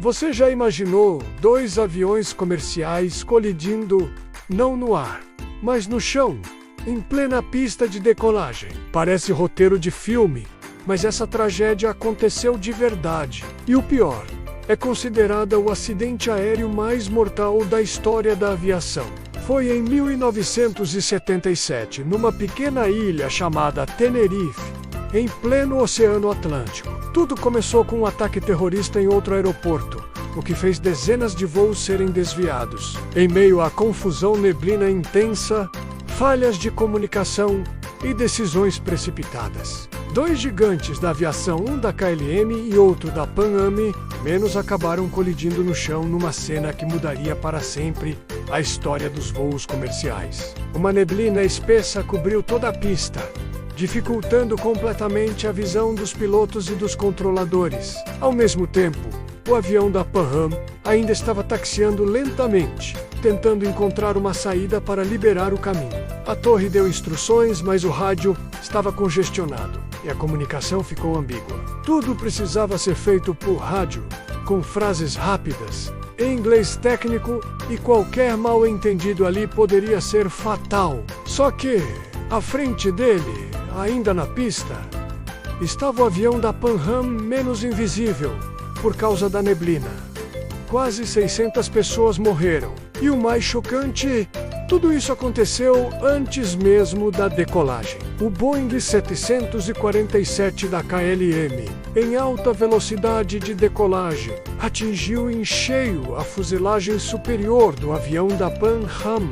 Você já imaginou dois aviões comerciais colidindo, não no ar, mas no chão, em plena pista de decolagem? Parece roteiro de filme, mas essa tragédia aconteceu de verdade. E o pior, é considerada o acidente aéreo mais mortal da história da aviação. Foi em 1977, numa pequena ilha chamada Tenerife, em pleno Oceano Atlântico. Tudo começou com um ataque terrorista em outro aeroporto, o que fez dezenas de voos serem desviados. Em meio à confusão, neblina intensa, falhas de comunicação e decisões precipitadas. Dois gigantes da aviação, um da KLM e outro da Pan Am, acabaram colidindo no chão numa cena que mudaria para sempre a história dos voos comerciais. Uma neblina espessa cobriu toda a pista, dificultando completamente a visão dos pilotos e dos controladores. Ao mesmo tempo, o avião da Pan Am ainda estava taxiando lentamente, tentando encontrar uma saída para liberar o caminho. A torre deu instruções, mas o rádio estava congestionado e a comunicação ficou ambígua. Tudo precisava ser feito por rádio, com frases rápidas, em inglês técnico, e qualquer mal-entendido ali poderia ser fatal. Só que, à frente dele, ainda na pista, estava o avião da Pan Am menos invisível, por causa da neblina. Quase 600 pessoas morreram. E o mais chocante, tudo isso aconteceu antes mesmo da decolagem. O Boeing 747 da KLM, em alta velocidade de decolagem, atingiu em cheio a fuselagem superior do avião da Pan Am,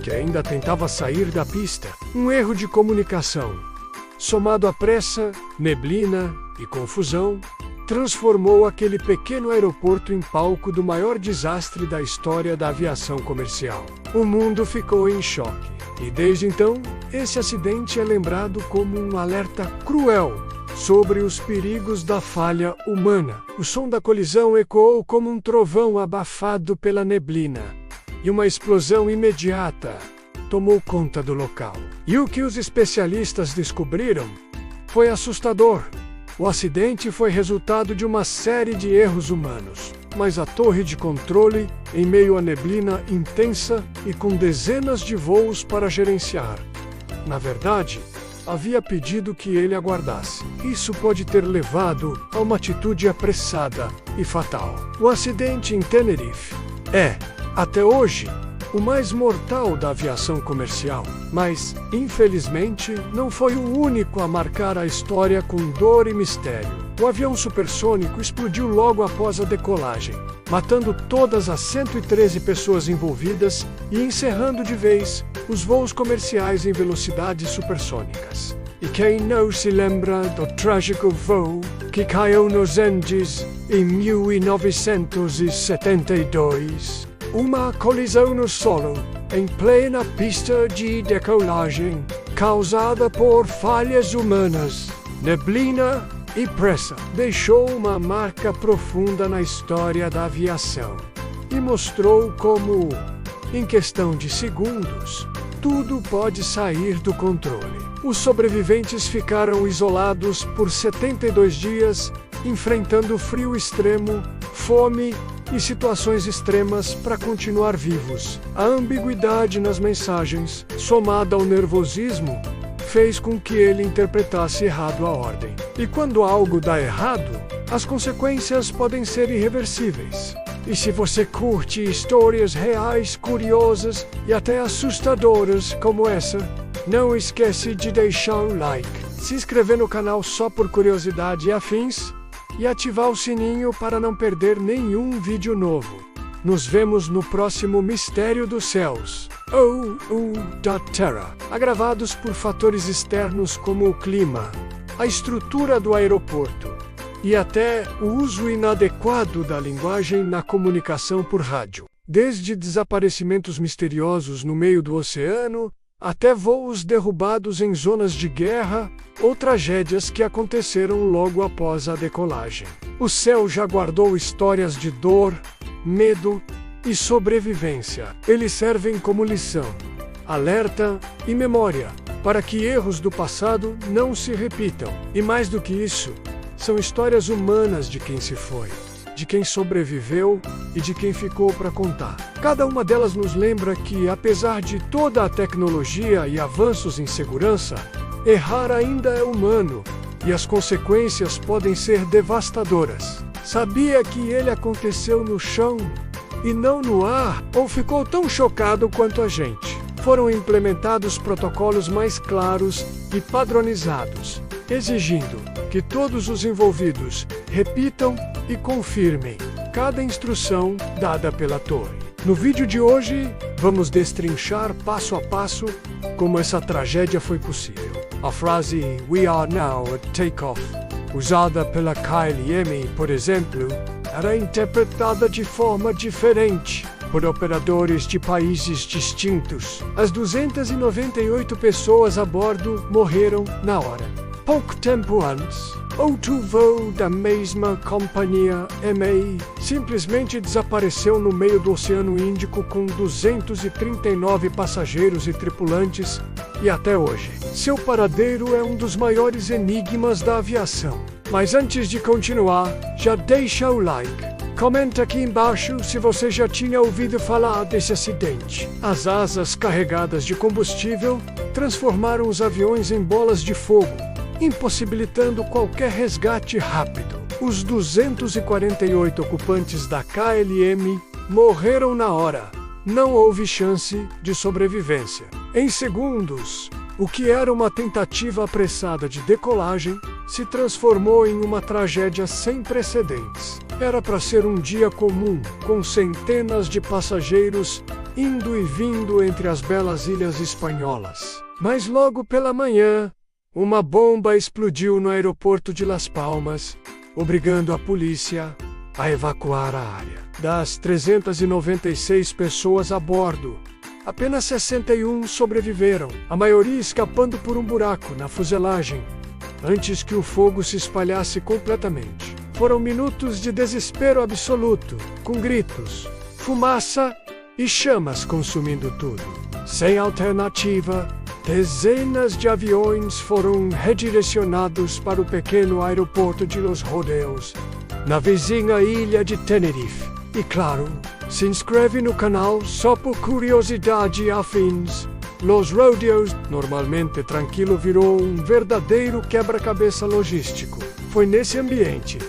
que ainda tentava sair da pista. Um erro de comunicação, somado à pressa, neblina e confusão, transformou aquele pequeno aeroporto em palco do maior desastre da história da aviação comercial. O mundo ficou em choque. E desde então, esse acidente é lembrado como um alerta cruel sobre os perigos da falha humana. O som da colisão ecoou como um trovão abafado pela neblina, e uma explosão imediata tomou conta do local. E o que os especialistas descobriram foi assustador. O acidente foi resultado de uma série de erros humanos, mas a torre de controle, em meio à neblina intensa e com dezenas de voos para gerenciar, na verdade, havia pedido que ele aguardasse. Isso pode ter levado a uma atitude apressada e fatal. O acidente em Tenerife é, até hoje, o mais mortal da aviação comercial, mas, infelizmente, não foi o único a marcar a história com dor e mistério. O avião supersônico explodiu logo após a decolagem, matando todas as 113 pessoas envolvidas e encerrando de vez os voos comerciais em velocidades supersônicas. E quem não se lembra do trágico voo que caiu nos Andes em 1972? Uma colisão no solo, em plena pista de decolagem, causada por falhas humanas, neblina e pressa, deixou uma marca profunda na história da aviação e mostrou como, em questão de segundos, tudo pode sair do controle. Os sobreviventes ficaram isolados por 72 dias, enfrentando frio extremo, fome e situações extremas para continuar vivos. A ambiguidade nas mensagens, somada ao nervosismo, fez com que ele interpretasse errado a ordem. E quando algo dá errado, as consequências podem ser irreversíveis. E se você curte histórias reais, curiosas e até assustadoras como essa, não esquece de deixar o like, se inscrever no canal só por curiosidade e afins, e ativar o sininho para não perder nenhum vídeo novo. Nos vemos no próximo Mistério dos Céus, ou da Terra, agravados por fatores externos como o clima, a estrutura do aeroporto e até o uso inadequado da linguagem na comunicação por rádio. Desde desaparecimentos misteriosos no meio do oceano, até voos derrubados em zonas de guerra ou tragédias que aconteceram logo após a decolagem. O céu já guardou histórias de dor, medo e sobrevivência. Eles servem como lição, alerta e memória, para que erros do passado não se repitam. E mais do que isso, são histórias humanas de quem se foi. de quem sobreviveu e de quem ficou para contar. Cada uma delas nos lembra que, apesar de toda a tecnologia e avanços em segurança, errar ainda é humano e as consequências podem ser devastadoras. Sabia que ele aconteceu no chão e não no ar, ou ficou tão chocado quanto a gente? Foram implementados protocolos mais claros e padronizados, exigindo que todos os envolvidos repitam e confirmem cada instrução dada pela torre. No vídeo de hoje, vamos destrinchar passo a passo como essa tragédia foi possível. A frase "We are now at takeoff", usada pela KLM, por exemplo, era interpretada de forma diferente por operadores de países distintos. As 298 pessoas a bordo morreram na hora. Pouco tempo antes, outro voo da mesma companhia MA simplesmente desapareceu no meio do Oceano Índico com 239 passageiros e tripulantes, e até hoje, seu paradeiro é um dos maiores enigmas da aviação. Mas antes de continuar, já deixa o like. Comenta aqui embaixo se você já tinha ouvido falar desse acidente. As asas carregadas de combustível transformaram os aviões em bolas de fogo, impossibilitando qualquer resgate rápido. Os 248 ocupantes da KLM morreram na hora. Não houve chance de sobrevivência. Em segundos, o que era uma tentativa apressada de decolagem se transformou em uma tragédia sem precedentes. Era para ser um dia comum, com centenas de passageiros indo e vindo entre as belas ilhas espanholas. Mas logo pela manhã, uma bomba explodiu no aeroporto de Las Palmas, obrigando a polícia a evacuar a área. Das 396 pessoas a bordo, apenas 61 sobreviveram, a maioria escapando por um buraco na fuselagem, antes que o fogo se espalhasse completamente. Foram minutos de desespero absoluto, com gritos, fumaça e chamas consumindo tudo. Sem alternativa, dezenas de aviões foram redirecionados para o pequeno aeroporto de Los Rodeos, na vizinha ilha de Tenerife. E claro, se inscreve no canal só por curiosidade e afins. Los Rodeos, normalmente tranquilo, virou um verdadeiro quebra-cabeça logístico. Foi nesse ambiente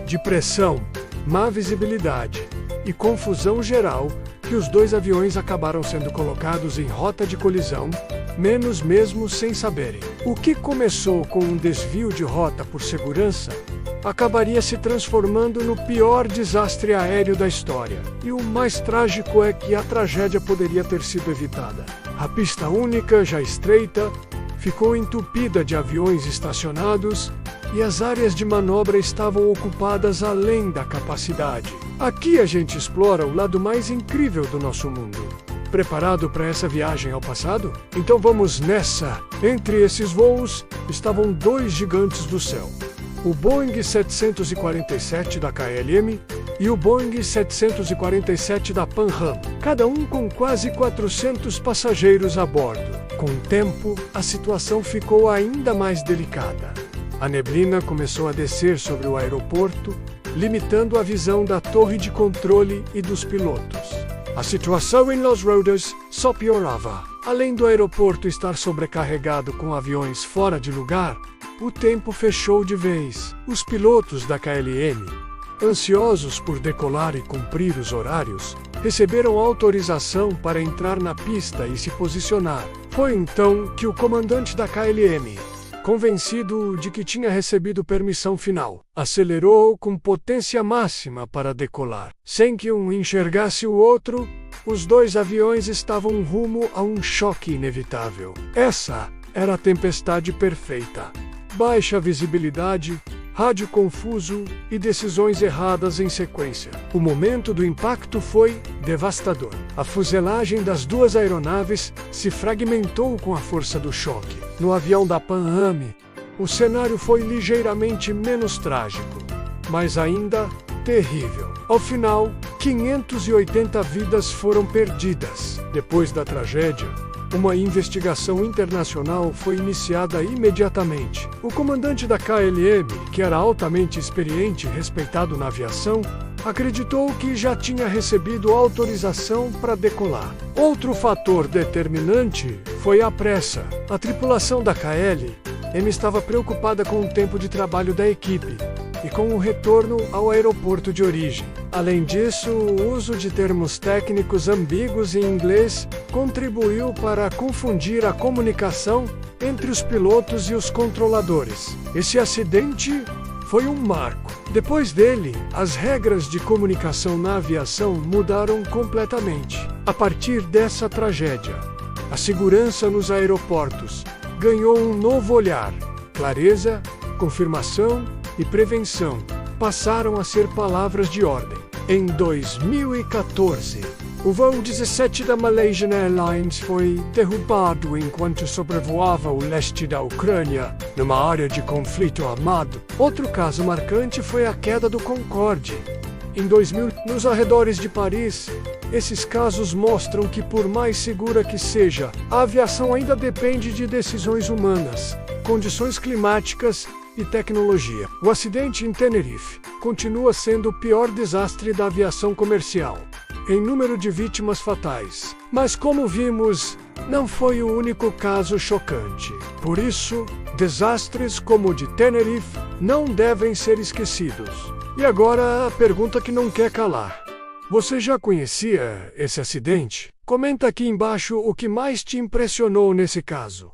de pressão, má visibilidade e confusão geral que os dois aviões acabaram sendo colocados em rota de colisão, menos mesmo sem saberem. O que começou com um desvio de rota por segurança acabaria se transformando no pior desastre aéreo da história. E o mais trágico é que a tragédia poderia ter sido evitada. A pista única, já estreita, ficou entupida de aviões estacionados e as áreas de manobra estavam ocupadas além da capacidade. Aqui a gente explora o lado mais incrível do nosso mundo. Preparado para essa viagem ao passado? Então vamos nessa! Entre esses voos estavam dois gigantes do céu: o Boeing 747 da KLM e o Boeing 747 da Pan Am, cada um com quase 400 passageiros a bordo. Com o tempo, a situação ficou ainda mais delicada. A neblina começou a descer sobre o aeroporto, limitando a visão da torre de controle e dos pilotos. A situação em Los Rodeos só piorava. Além do aeroporto estar sobrecarregado com aviões fora de lugar, o tempo fechou de vez. Os pilotos da KLM, ansiosos por decolar e cumprir os horários, receberam autorização para entrar na pista e se posicionar. Foi então que o comandante da KLM, convencido de que tinha recebido permissão final, acelerou com potência máxima para decolar. Sem que um enxergasse o outro, os dois aviões estavam rumo a um choque inevitável. Essa era a tempestade perfeita. Baixa visibilidade, rádio confuso e decisões erradas em sequência. O momento do impacto foi devastador. A fuselagem das duas aeronaves se fragmentou com a força do choque. No avião da Pan Am, o cenário foi ligeiramente menos trágico, mas ainda terrível. Ao final, 580 vidas foram perdidas. Depois da tragédia, uma investigação internacional foi iniciada imediatamente. O comandante da KLM, que era altamente experiente e respeitado na aviação, acreditou que já tinha recebido autorização para decolar. Outro fator determinante foi a pressa. A tripulação da KLM estava preocupada com o tempo de trabalho da equipe e com o retorno ao aeroporto de origem. Além disso, o uso de termos técnicos ambíguos em inglês contribuiu para confundir a comunicação entre os pilotos e os controladores. Esse acidente foi um marco. Depois dele, as regras de comunicação na aviação mudaram completamente. A partir dessa tragédia, a segurança nos aeroportos ganhou um novo olhar. Clareza, confirmação e prevenção passaram a ser palavras de ordem. Em 2014, o voo 17 da Malaysian Airlines foi derrubado enquanto sobrevoava o leste da Ucrânia, numa área de conflito armado. Outro caso marcante foi a queda do Concorde. Em 2000, nos arredores de Paris, esses casos mostram que, por mais segura que seja, a aviação ainda depende de decisões humanas, condições climáticas e tecnologia. O acidente em Tenerife continua sendo o pior desastre da aviação comercial em número de vítimas fatais. Mas como vimos, não foi o único caso chocante. Por isso, desastres como o de Tenerife não devem ser esquecidos. E agora a pergunta que não quer calar. Você já conhecia esse acidente? Comenta aqui embaixo o que mais te impressionou nesse caso.